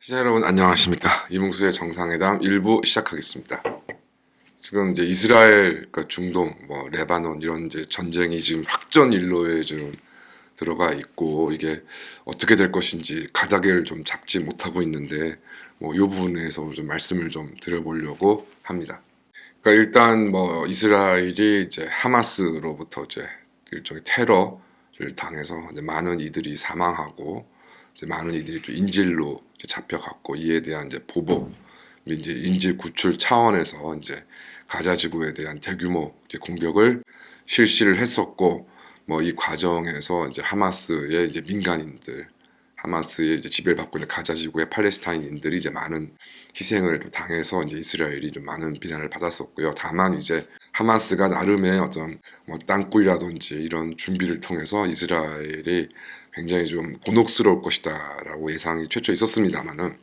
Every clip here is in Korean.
시청자 여러분 안녕하십니까. 이몽수의 정상회담 1부 시작하겠습니다. 지금 이제 이스라엘, 그러니까 중동, 레바논 이런 이제 전쟁이 지금 확전 일로에 좀 들어가 있고 이게 어떻게 될 것인지 가닥을 좀 잡지 못하고 있는데 이 부분에서 좀 말씀을 좀 드려보려고 합니다. 그러니까 일단 이스라엘이 이제 하마스로부터 이제 일종의 테러를 당해서 이제 많은 이들이 사망하고 이제 많은 이들이 또 인질로 이제 잡혀갔고 이에 대한 이제 보복, 이제 인질 구출 차원에서 이제 가자 지구에 대한 대규모 이제 공격을 실시를 했었고 이 과정에서 이제 하마스의 이제 민간인들, 하마스의 이제 지배를 받고 있는 가자 지구의 팔레스타인인들이 이제 많은 희생을 당해서 이제 이스라엘이 좀 많은 비난을 받았었고요. 다만 이제 하마스가 나름의 어떤 땅굴이라든지 이런 준비를 통해서 이스라엘이 굉장히 좀 곤혹스러울 것이다라고 예상이 최초 있었습니다만은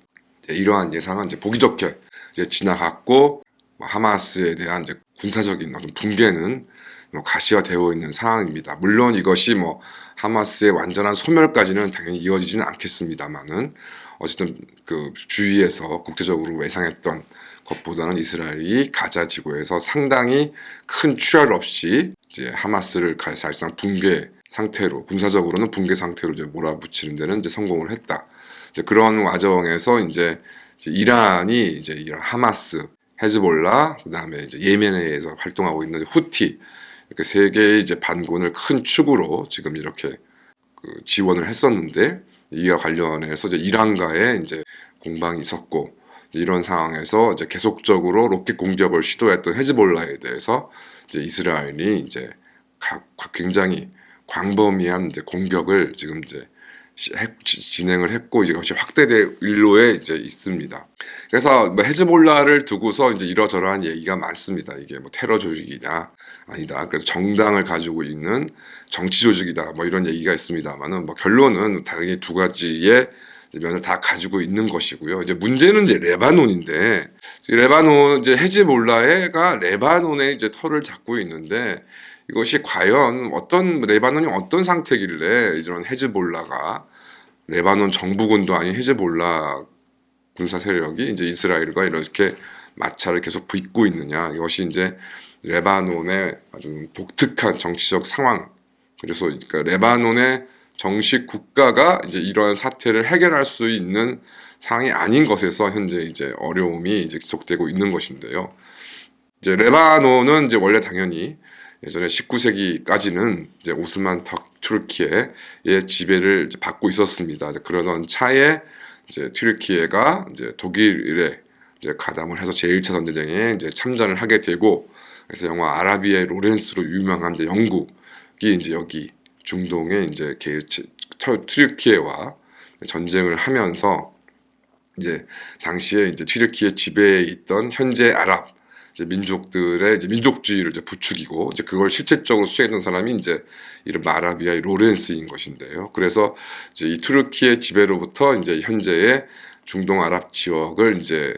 이러한 예상은 이제 보기 좋게 이제 지나갔고 하마스에 대한 이제 군사적인 어떤 붕괴는 가시화되어 있는 상황입니다. 물론 이것이 하마스의 완전한 소멸까지는 당연히 이어지지는 않겠습니다만은 어쨌든 그 주위에서 국제적으로 예상했던 것보다는 이스라엘이 가자 지구에서 상당히 큰 출혈 없이 이제 하마스를 사실상 붕괴 상태로 군사적으로는 붕괴 상태로 이제 몰아붙이는 데는 이제 성공을 했다. 이제 그런 과정에서 이제 이란이 이제 이런 하마스, 헤즈볼라, 그다음에 이제 예멘에서 활동하고 있는 후티 이렇게 세 개의 이제 반군을 큰 축으로 지금 이렇게 지원을 했었는데 이와 관련해서 이제 이란과의 이제 공방이 있었고 이런 상황에서 이제 계속적으로 로켓 공격을 시도했던 헤즈볼라에 대해서 이제 이스라엘이 이제 굉장히 광범위한 이제 공격을 지금 이제 진행을 했고 이것이 확대될 일로에 이제 있습니다. 그래서 헤즈볼라를 두고서 이제 이러저러한 얘기가 많습니다. 이게 테러 조직이냐 아니다. 그래서 정당을 가지고 있는 정치 조직이다. 이런 얘기가 있습니다만은 결론은 당연히 두 가지의 면을 다 가지고 있는 것이고요. 이제 문제는 이제 레바논인데 레바논 이제 헤즈볼라가 레바논에 이제 털을 잡고 있는데 이것이 과연 레바논이 어떤 상태길래 이런 헤즈볼라가 레바논 정부군도 아닌 헤즈볼라 군사 세력이 이제 이스라엘과 이렇게 마찰을 계속 빚고 있느냐. 이것이 이제 레바논의 아주 독특한 정치적 상황. 그래서 그러니까 레바논의 정식 국가가 이제 이러한 사태를 해결할 수 있는 상황이 아닌 것에서 현재 이제 어려움이 이제 지속되고 있는 것인데요. 이제 레바논은 이제 원래 당연히 예전에 19세기까지는 이제 오스만 터키의 지배를 이제 받고 있었습니다. 그러던 차에 이제 튀르키예가 이제 독일에 이제 가담을 해서 제1차 전쟁에 이제 참전을 하게 되고 그래서 영화 아라비의 로렌스로 유명한 이제 영국이 이제 여기 중동에 이제 튀르키예와 전쟁을 하면서 이제 당시에 이제 튀르키예 지배에 있던 현재 아랍 이제 민족들의 이제 민족주의를 이제 부추기고 이제 그걸 실질적으로 수행했던 사람이 이제 이런 아라비아의 로렌스인 것인데요. 그래서 이제 이 튀르키예 지배로부터 이제 현재의 중동 아랍 지역을 이제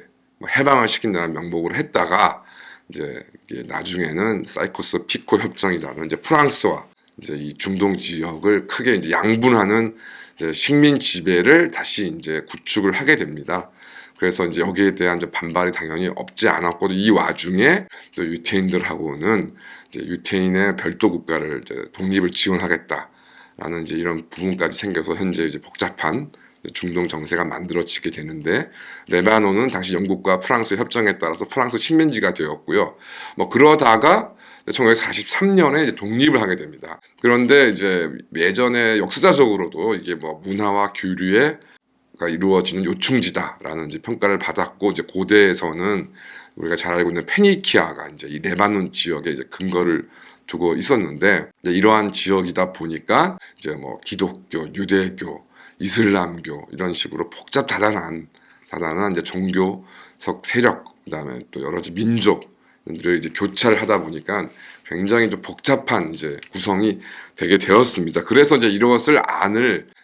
해방을 시킨다는 명목으로 했다가 이제 나중에는 사이코스 피코 협정이라는 이제 프랑스와 이제 이 중동 지역을 크게 이제 양분하는 이제 식민 지배를 다시 이제 구축을 하게 됩니다. 그래서 이제 여기에 대한 이제 반발이 당연히 없지 않았고 이 와중에 또 유태인들하고는 이제 유태인의 별도 국가를 이제 독립을 지원하겠다라는 이제 이런 부분까지 생겨서 현재 이제 복잡한 중동 정세가 만들어지게 되는데 레바논은 당시 영국과 프랑스 협정에 따라서 프랑스 식민지가 되었고요. 그러다가 1943년에 이제 독립을 하게 됩니다. 그런데 이제 예전에 역사적으로도 이게 문화와 교류의 이루어지는 요충지다라는 이제 평가를 받았고 이제 고대에서는 우리가 잘 알고 있는 페니키아가 이제 이 레바논 지역에 이제 근거를 두고 있었는데 이러한 지역이다 보니까 이제 기독교, 유대교, 이슬람교 이런 식으로 다단한 이제 종교적 세력 그다음에 또 여러 가지 민족들을 이제 교차를 하다 보니까 굉장히 좀 복잡한 이제 구성이 되게 되었습니다. 그래서 이제 이것을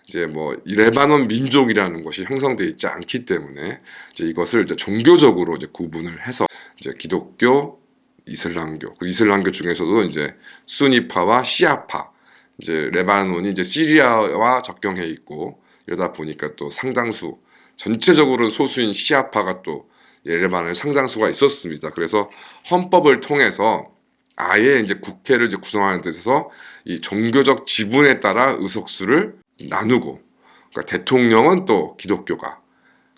이제 이 레바논 민족이라는 것이 형성되어 있지 않기 때문에 이제 이것을 이제 종교적으로 이제 구분을 해서 이제 기독교, 이슬람교, 그 이슬람교 중에서도 이제 수니파와 시아파, 이제 레바논이 이제 시리아와 접경해 있고 이러다 보니까 또 상당수 전체적으로 소수인 시아파가 또 레바논에 상당수가 있었습니다. 그래서 헌법을 통해서 아예 이제 국회를 이제 구성하는 데 있어서 이 종교적 지분에 따라 의석수를 나누고, 그러니까 대통령은 또 기독교가,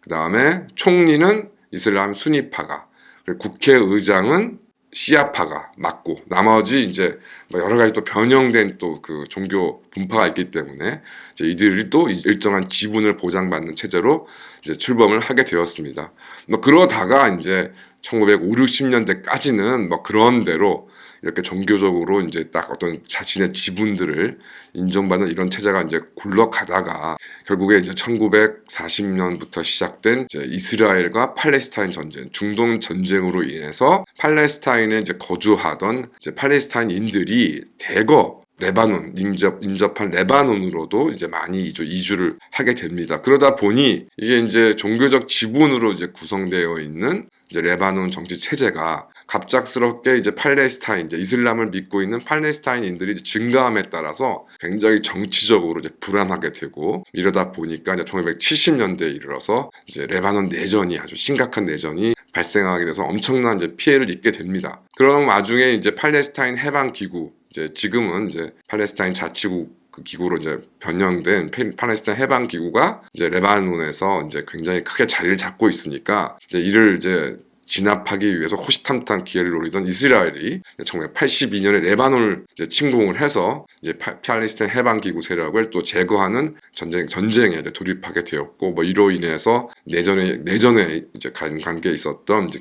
그 다음에 총리는 이슬람 수니파가, 그리고 국회의장은 시아파가 맡고, 나머지 이제 뭐 여러 가지 또 변형된 또 그 종교 분파가 있기 때문에 이제 이들이 또 일정한 지분을 보장받는 체제로 이제 출범을 하게 되었습니다. 뭐 그러다가 이제 1950, 60년대까지는 뭐 그런 대로 이렇게 종교적으로 이제 딱 어떤 자신의 지분들을 인정받는 이런 체제가 이제 굴러가다가 결국에 이제 1940년부터 시작된 이제 이스라엘과 팔레스타인 전쟁, 중동 전쟁으로 인해서 팔레스타인에 이제 거주하던 이제 팔레스타인인들이 대거 레바논, 인접한 레바논으로도 이제 많이 이주를 하게 됩니다. 그러다 보니 이게 이제 종교적 지분으로 이제 구성되어 있는 이제 레바논 정치 체제가 갑작스럽게 이제 팔레스타인, 이제 이슬람을 믿고 있는 팔레스타인인들이 증가함에 따라서 굉장히 정치적으로 이제 불안하게 되고, 이러다 보니까 이제 1970년대에 이르러서 이제 레바논 내전이, 아주 심각한 내전이 발생하게 돼서 엄청난 이제 피해를 입게 됩니다. 그런 와중에 이제 팔레스타인 해방 기구, 이제 지금은 이제 팔레스타인 자치국 그 기구로 이제 변형된 팔레스타인 해방 기구가 이제 레바논에서 이제 굉장히 크게 자리를 잡고 있으니까 이제 이를 이제 진압하기 위해서 호시탐탐 기회를 노리던 이스라엘이 1982년에 레바논을 이제 침공을 해서 이제 팔레스타인 해방 기구 세력을 또 제거하는 전쟁에 이제 돌입하게 되었고, 뭐 이로 인해서 내전에 이제 관계에 있었던 이제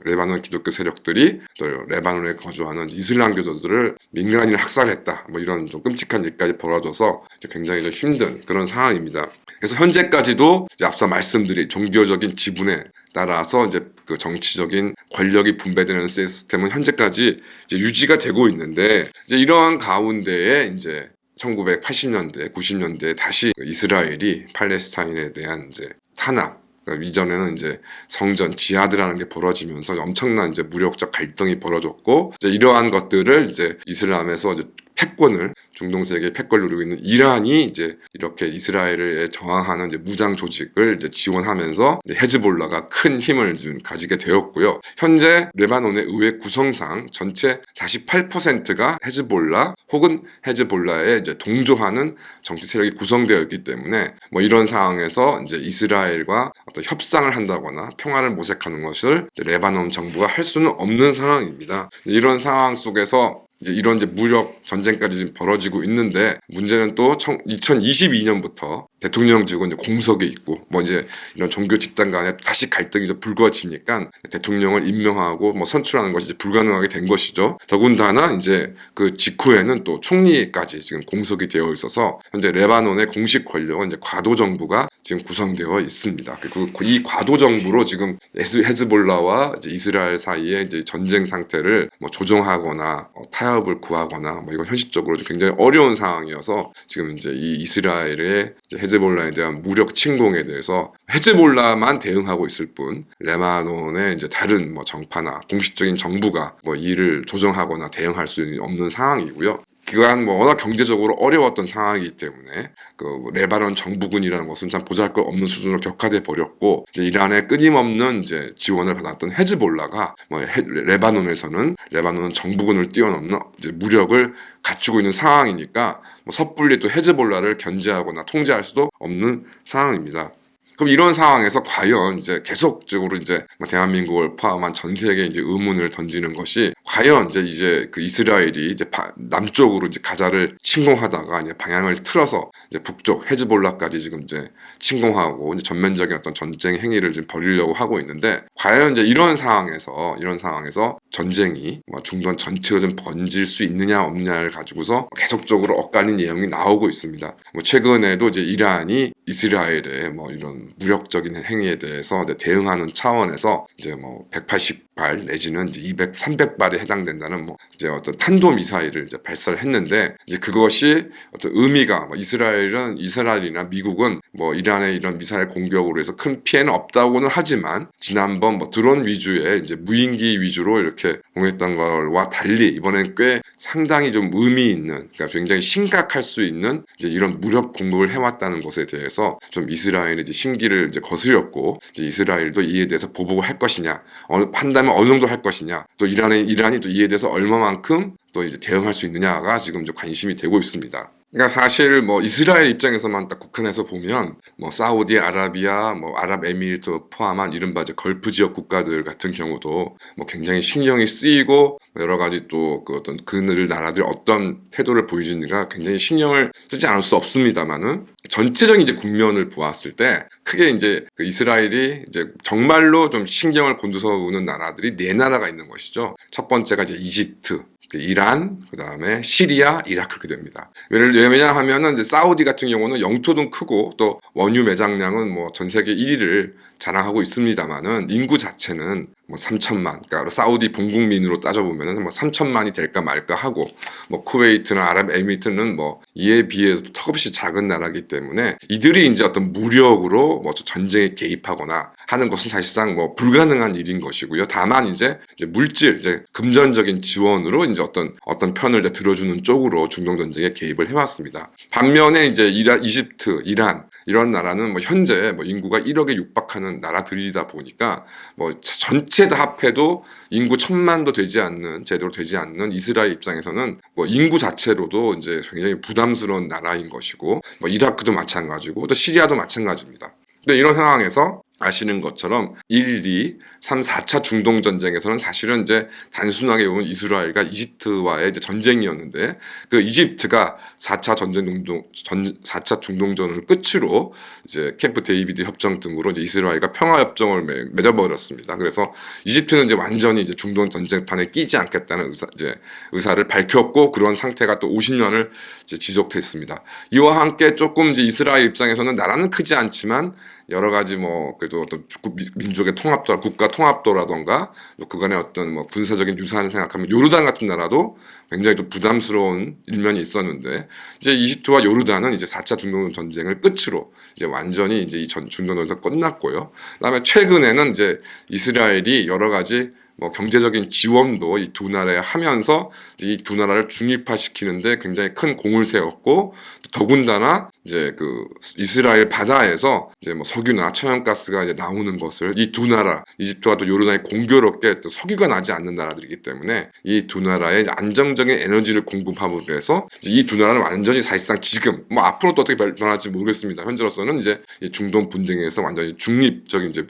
레바논 기독교 세력들이 또 레바논에 거주하는 이슬람교도들을 민간인을 학살했다, 뭐 이런 좀 끔찍한 일까지 벌어져서 이제 굉장히 좀 힘든 그런 상황입니다. 그래서 현재까지도 이제 앞서 말씀드린 종교적인 지분에 따라서 이제 그 정치적인 권력이 분배되는 시스템은 현재까지 이제 유지가 되고 있는데, 이제 이러한 가운데에 이제 1980년대, 90년대에 다시 이스라엘이 팔레스타인에 대한 이제 탄압, 그러니까 이전에는 이제 성전 지하드라는 게 벌어지면서 엄청난 이제 무력적 갈등이 벌어졌고, 이제 이러한 것들을 이제 이슬람에서 이제 패권을, 중동 세계의 패권을 누리고 있는 이란이 이제 이렇게 이스라엘에 저항하는 이제 무장 조직을 이제 지원하면서 이제 헤즈볼라가 큰 힘을 지금 가지게 되었고요. 현재 레바논의 의회 구성상 전체 48%가 헤즈볼라 혹은 헤즈볼라에 이제 동조하는 정치 세력이 구성되어 있기 때문에 뭐 이런 상황에서 이제 이스라엘과 어떤 협상을 한다거나 평화를 모색하는 것을 레바논 정부가 할 수는 없는 상황입니다. 이런 상황 속에서 이제 이런 이제 무력 전쟁까지 지금 벌어지고 있는데, 문제는 또 2022년부터 대통령직은 이제 공석에 있고, 뭐 이제 이런 종교 집단 간에 다시 갈등이 좀 불거지니까 대통령을 임명하고 뭐 선출하는 것이 이제 불가능하게 된 것이죠. 더군다나 이제 그 직후에는 또 총리까지 지금 공석이 되어 있어서 현재 레바논의 공식 권력은 이제 과도 정부가 지금 구성되어 있습니다. 그리고 이 과도 정부로 지금 헤즈볼라와 이제 이스라엘 사이에 이제 전쟁 상태를 뭐 조정하거나 타협을 구하거나 뭐 이건 현실적으로 굉장히 어려운 상황이어서 지금 이제 이 이스라엘의 헤즈볼라에 대한 무력 침공에 대해서 헤즈볼라만 대응하고 있을 뿐, 레바논의 이제 다른 뭐 정파나 공식적인 정부가 뭐 이를 조정하거나 대응할 수 없는 상황이고요. 그간 뭐 워낙 경제적으로 어려웠던 상황이기 때문에 그 레바논 정부군이라는 것은 참 보잘것없는 수준으로 격화돼 버렸고, 이제 이란의 끊임없는 이제 지원을 받았던 헤즈볼라가 뭐 레바논에서는 레바논 정부군을 뛰어넘는 이제 무력을 갖추고 있는 상황이니까 뭐 섣불리 또 헤즈볼라를 견제하거나 통제할 수도 없는 상황입니다. 그럼 이런 상황에서 과연 이제 계속적으로 이제 대한민국을 포함한 전 세계에 이제 의문을 던지는 것이, 과연 이제 그 이스라엘이 이제 남쪽으로 이제 가자를 침공하다가 이제 방향을 틀어서 이제 북쪽 헤즈볼라까지 지금 이제 침공하고 이제 전면적인 어떤 전쟁 행위를 지금 벌이려고 하고 있는데, 과연 이제 이런 상황에서 전쟁이 뭐 중동 전체로 좀 번질 수 있느냐 없느냐를 가지고서 계속적으로 엇갈린 내용이 나오고 있습니다. 뭐 최근에도 이제 이란이 이스라엘의 뭐 이런 무력적인 행위에 대해서 이제 대응하는 차원에서 이제 뭐 180 발 내지는 이제 200, 300발에 해당된다는 뭐 이제 어떤 탄도 미사일을 이제 발사를 했는데 이제 그것이 어떤 의미가 뭐 이스라엘이나 미국은 뭐 이란의 이런 미사일 공격으로 해서 큰 피해는 없다고는 하지만 지난번 뭐 드론 위주의 이제 무인기 위주로 이렇게 공격했던 것과 달리 이번엔 꽤 상당히 좀 의미 있는 그러니까 굉장히 심각할 수 있는 이제 이런 무력 공격을 해왔다는 것에 대해서 좀 이스라엘이 이제 심기를 이제 거스렸고 이제 이스라엘도 이에 대해서 보복을 할 것이냐 판단은 어느 정도 할 것이냐 또 이란이 또 이에 대해서 얼마만큼 또 이제 대응할 수 있느냐가 지금 이제 관심이 되고 있습니다. 그러니까 사실 뭐 이스라엘 입장에서만 딱 국한해서 보면 뭐 사우디아라비아, 뭐 아랍에미리트 포함한 이른바 이제 걸프 지역 국가들 같은 경우도 뭐 굉장히 신경이 쓰이고 여러 가지 또 그 어떤 그들 나라들이 어떤 태도를 보여주는가 굉장히 신경을 쓰지 않을 수 없습니다만은 전체적인 이제 국면을 보았을 때 크게 이제 그 이스라엘이 이제 정말로 좀 신경을 곤두서우는 나라들이 네 나라가 있는 것이죠. 첫 번째가 이제 이집트, 이란, 그 다음에 시리아, 이라크 그렇게 됩니다. 왜냐하면은 이제 사우디 같은 경우는 영토도 크고 또 원유 매장량은 뭐 전 세계 1위를 자랑하고 있습니다만은 인구 자체는 뭐 3천만, 그러니까 사우디 본국민으로 따져보면은 뭐 3천만이 될까 말까 하고 뭐 쿠웨이트나 아랍에미리트는 뭐 이에 비해서 턱없이 작은 나라이기 때문에 이들이 이제 어떤 무력으로 뭐 전쟁에 개입하거나 하는 것은 사실상 뭐 불가능한 일인 것이고요. 다만 이제 물질, 이제 금전적인 지원으로 이제 어떤 편을 이제 들어주는 쪽으로 중동 전쟁에 개입을 해왔습니다. 반면에 이제 이집트, 이란 이런 나라는 뭐 현재 뭐 인구가 1억에 육박하는 나라들이다 보니까 뭐 전체 다 합해도 인구 1,000만도 되지 않는 제대로 되지 않는 이스라엘 입장에서는 뭐 인구 자체로도 이제 굉장히 부담스러운 나라인 것이고 뭐 이라크도 마찬가지고 또 시리아도 마찬가지입니다. 근데 이런 상황에서 아시는 것처럼 1, 2, 3, 4차 중동 전쟁에서는 사실은 이제 단순하게 보면 이스라엘과 이집트와의 이제 전쟁이었는데 그 이집트가 4차 중동전을 끝으로 이제 캠프 데이비드 협정 등으로 이제 이스라엘과 평화 협정을 맺어버렸습니다. 그래서 이집트는 이제 완전히 이제 중동 전쟁판에 끼지 않겠다는 의사를 밝혔고 그런 상태가 또 50년을 이제 지속됐습니다. 이와 함께 조금 이제 이스라엘 입장에서는 나라는 크지 않지만 여러 가지 뭐 그래도 어떤 민족의 통합도, 국가 통합도라던가 그간의 어떤 뭐 군사적인 유산을 생각하면 요르단 같은 나라도 굉장히 좀 부담스러운 일면이 있었는데 이제 이집트와 요르단은 이제 4차 중동 전쟁을 끝으로 이제 완전히 이제 이 중동 전쟁 끝났고요. 그다음에 최근에는 이제 이스라엘이 여러 가지 뭐 경제적인 지원도 이 두 나라에 하면서 이 두 나라를 중립화시키는데 굉장히 큰 공을 세웠고 더군다나 이제 그 이스라엘 바다에서 이제 뭐 석유나 천연가스가 이제 나오는 것을 이 두 나라 이집트와 또 요르단이 공교롭게 또 석유가 나지 않는 나라들이기 때문에 이 두 나라에 안정적인 에너지를 공급함으로 해서 이 두 나라는 완전히 사실상 지금 뭐 앞으로 또 어떻게 변할지 모르겠습니다. 현재로서는 이제 이 중동 분쟁에서 완전히 중립적인 이제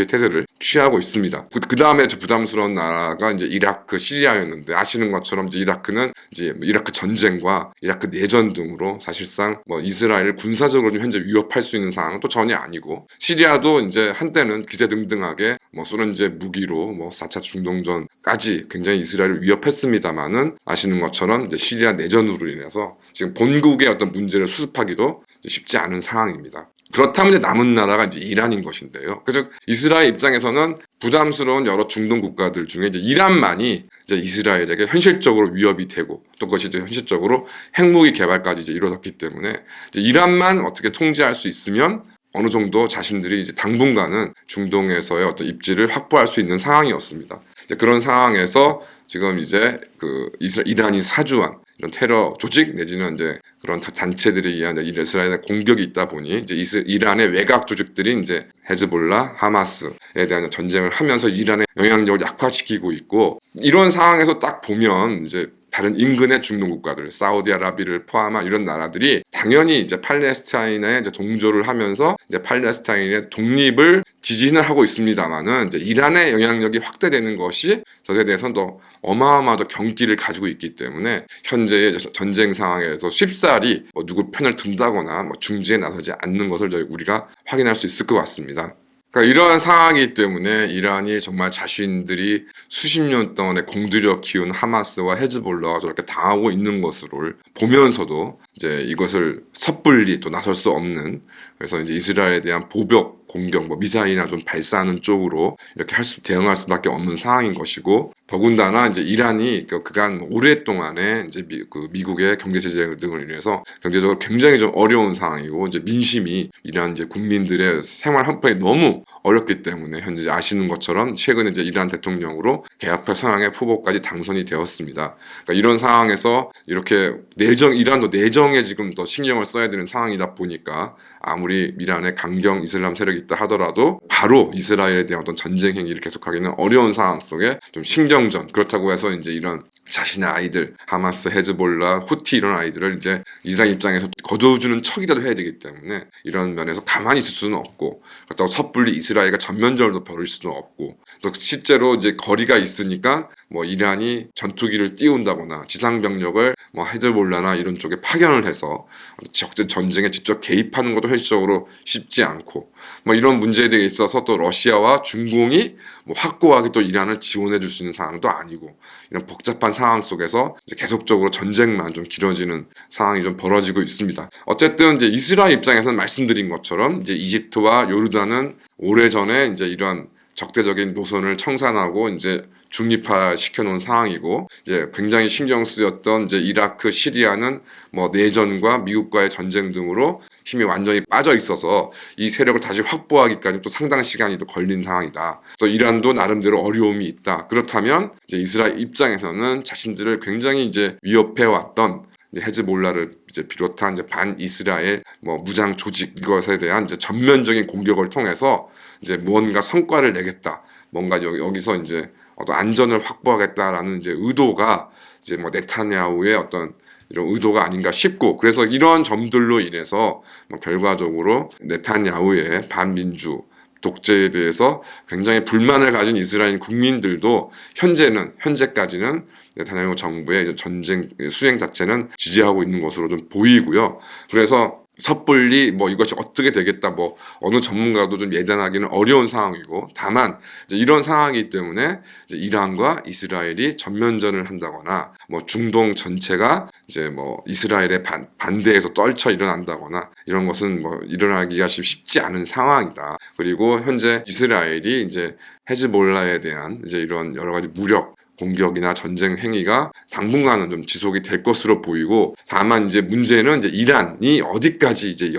태세를 취하고 있습니다. 그 다음에 부담스러운 나라가 이제 이라크, 시리아였는데 아시는 것처럼 이제 이라크는 이제 이라크 전쟁과 이라크 내전 등으로 사실상 뭐 이스라엘을 군사적으로 좀 현재 위협할 수 있는 상황은 또 전혀 아니고 시리아도 이제 한때는 기세등등하게 뭐 소련제 무기로 뭐 4차 중동전까지 굉장히 이스라엘을 위협했습니다만은 아시는 것처럼 이제 시리아 내전으로 인해서 지금 본국의 어떤 문제를 수습하기도 쉽지 않은 상황입니다. 그렇다면 이제 남은 나라가 이제 이란인 것인데요. 그래서 이스라엘 입장에서는 부담스러운 여러 중동 국가들 중에 이제 이란만이 이제 이스라엘에게 현실적으로 위협이 되고 또 그것이 이제 현실적으로 핵무기 개발까지 이제 이루어졌기 때문에 이제 이란만 어떻게 통제할 수 있으면 어느 정도 자신들이 이제 당분간은 중동에서의 어떤 입지를 확보할 수 있는 상황이었습니다. 이제 그런 상황에서 지금 이제 그 이란이 사주한 이런 테러 조직 내지는 이제 그런 단체들에 의한 이스라엘의 공격이 있다 보니 이제 이란의 외곽 조직들이 이제 헤즈볼라, 하마스에 대한 전쟁을 하면서 이란의 영향력을 약화시키고 있고 이런 상황에서 딱 보면 이제 다른 인근의 중동 국가들, 사우디아라비아를 포함한 이런 나라들이 당연히 이제 팔레스타인에 이제 동조를 하면서 이제 팔레스타인의 독립을 지지는 하고 있습니다만은 이제 이란의 영향력이 확대되는 것이 저에 대해서는 더 어마어마한 경기를 가지고 있기 때문에 현재의 전쟁 상황에서 쉽사리 뭐 누구 편을 든다거나 뭐 중지에 나서지 않는 것을 우리가 확인할 수 있을 것 같습니다. 그러니까 이러한 상황이기 때문에 이란이 정말 자신들이 수십 년 동안에 공들여 키운 하마스와 헤즈볼라가 저렇게 당하고 있는 것을 보면서도 이제 이것을 섣불리 또 나설 수 없는 그래서 이제 이스라엘에 대한 보복 공격, 뭐 미사일이나 좀 발사하는 쪽으로 이렇게 대응할 수밖에 없는 상황인 것이고, 더군다나 이제 이란이 그간 오랫동안에 이제 미국의 경제 제재 등을 인해서 경제적으로 굉장히 좀 어려운 상황이고, 이제 민심이 이란 이제 국민들의 생활 한편이 너무 어렵기 때문에 현재 아시는 것처럼 최근에 이제 이란 대통령으로 개혁파 성향의 후보까지 당선이 되었습니다. 그러니까 이런 상황에서 이렇게 이란도 내정에 지금 더 신경을 써야 되는 상황이다 보니까 아무리 이란의 강경 이슬람 세력이 있다 하더라도 바로 이스라엘에 대한 어떤 전쟁 행위를 계속하기는 어려운 상황 속에 좀 신경전, 그렇다고 해서 이제 이런 자신의 아이들, 하마스, 헤즈볼라, 후티 이런 아이들을 이제 이스라엘 입장에서 거둬주는 척이라도 해야 되기 때문에 이런 면에서 가만히 있을 수는 없고, 그렇다고 섣불리 이스라엘과 전면전으로 벌일 수는 없고, 또 실제로 이제 거리가 있으니까 뭐 이란이 전투기를 띄운다거나 지상 병력을 뭐 헤즈볼라나 이런 쪽에 파견을 해서 적대 전쟁에 직접 개입하는 것도 현실적으로 쉽지 않고, 뭐 이런 문제에 대해 있어서 또 러시아와 중공이 뭐 확고하게 또 이란을 지원해 줄 수 있는 상황도 아니고, 이런 복잡한 상황 속에서 이제 계속적으로 전쟁만 좀 길어지는 상황이 좀 벌어지고 있습니다. 어쨌든 이제 이스라엘 입장에서는 말씀드린 것처럼 이제 이집트와 요르단은 오래전에 이제 이런 적대적인 노선을 청산하고 이제 중립화 시켜놓은 상황이고, 이제 굉장히 신경 쓰였던 이제 이라크, 시리아는 뭐 내전과 미국과의 전쟁 등으로 힘이 완전히 빠져 있어서 이 세력을 다시 확보하기까지 또 상당 시간이 또 걸린 상황이다. 또 이란도 나름대로 어려움이 있다. 그렇다면 이제 이스라엘 입장에서는 자신들을 굉장히 이제 위협해 왔던 헤즈볼라를 이제 비롯한 이제 반 이스라엘 뭐 무장 조직 이것에 대한 이제 전면적인 공격을 통해서 이제 무언가 성과를 내겠다, 뭔가 여기서 이제 어떤 안전을 확보하겠다라는 이제 의도가 이제 뭐 네타냐후의 어떤 이런 의도가 아닌가 싶고, 그래서 이런 점들로 인해서 뭐 결과적으로 네타냐후의 반민주 독재에 대해서 굉장히 불만을 가진 이스라엘 국민들도 현재까지는 네타냐후 정부의 전쟁 수행 자체는 지지하고 있는 것으로 좀 보이고요. 그래서 섣불리 뭐 이것이 어떻게 되겠다, 뭐 어느 전문가도 좀 예단하기는 어려운 상황이고, 다만 이제 이런 상황이기 때문에 이제 이란과 이스라엘이 전면전을 한다거나 뭐 중동 전체가 이제 뭐 이스라엘의 반대에서 떨쳐 일어난다거나 이런 것은 뭐 일어나기가 쉽지 않은 상황이다. 그리고 현재 이스라엘이 이제 헤즈볼라에 대한 이제 이런 여러 가지 무력 공격이나 전쟁 행위가 당분간은 좀 지속이 될 것으로 보이고, 다만 이제 문제는 이제 이란이 어디까지 이제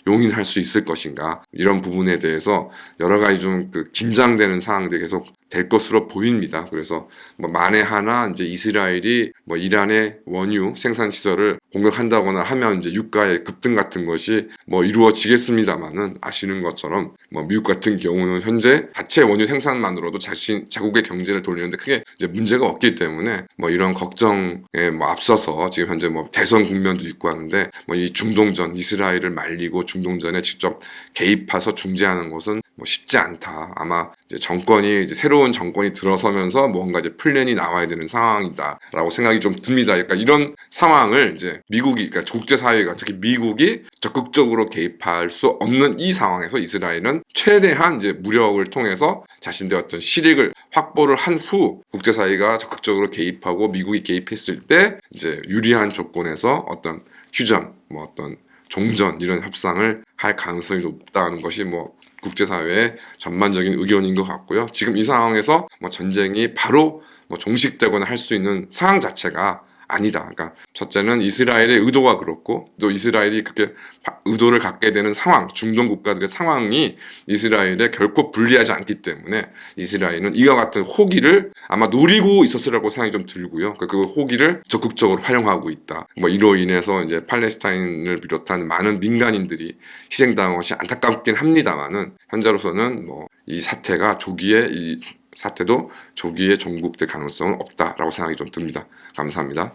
용인할 수 있을 것인가, 이런 부분에 대해서 여러 가지 좀 긴장되는 상황들이 계속 될 것으로 보입니다. 그래서 뭐 만에 하나 이제 이스라엘이 뭐 이란의 원유 생산 시설을 공격한다거나 하면 이제 유가의 급등 같은 것이 뭐 이루어지겠습니다만은, 아시는 것처럼 뭐 미국 같은 경우는 현재 자체 원유 생산만으로도 자국의 경제를 돌리는데 크게 이제 문제가 없기 때문에 뭐 이런 걱정에 뭐 앞서서 지금 현재 뭐 대선 국면도 있고 하는데, 뭐 이 중동전, 이스라엘을 말리고 중동전에 직접 개입해서 중재하는 것은 뭐 쉽지 않다. 아마 이제 이제 새로운 정권이 들어서면서 뭔가 이제 플랜이 나와야 되는 상황이다라고 생각이 좀 듭니다. 그러니까 이런 상황을 이제 그러니까 국제사회가, 특히 미국이 적극적으로 개입할 수 없는 이 상황에서 이스라엘은 최대한 이제 무력을 통해서 자신들의 어떤 실익을 확보를 한 후 국제사회가 적극적으로 개입하고 미국이 개입했을 때 이제 유리한 조건에서 어떤 휴전, 뭐 어떤 종전 이런 협상을 할 가능성이 높다는 것이 뭐 국제사회의 전반적인 의견인 것 같고요. 지금 이 상황에서 뭐 전쟁이 바로 뭐 종식되거나 할 수 있는 상황 자체가 아니다. 그러니까 첫째는 이스라엘의 의도가 그렇고, 또 이스라엘이 그렇게 의도를 갖게 되는 상황, 중동 국가들의 상황이 이스라엘에 결코 불리하지 않기 때문에 이스라엘은 이와 같은 호기를 아마 노리고 있었으라고 생각이 좀 들고요. 그 호기를 적극적으로 활용하고 있다. 뭐 이로 인해서 이제 팔레스타인을 비롯한 많은 민간인들이 희생당한 것이 안타깝긴 합니다만은, 현재로서는 뭐 이 사태도 조기에 종국될 가능성은 없다라고 생각이 좀 듭니다. 감사합니다.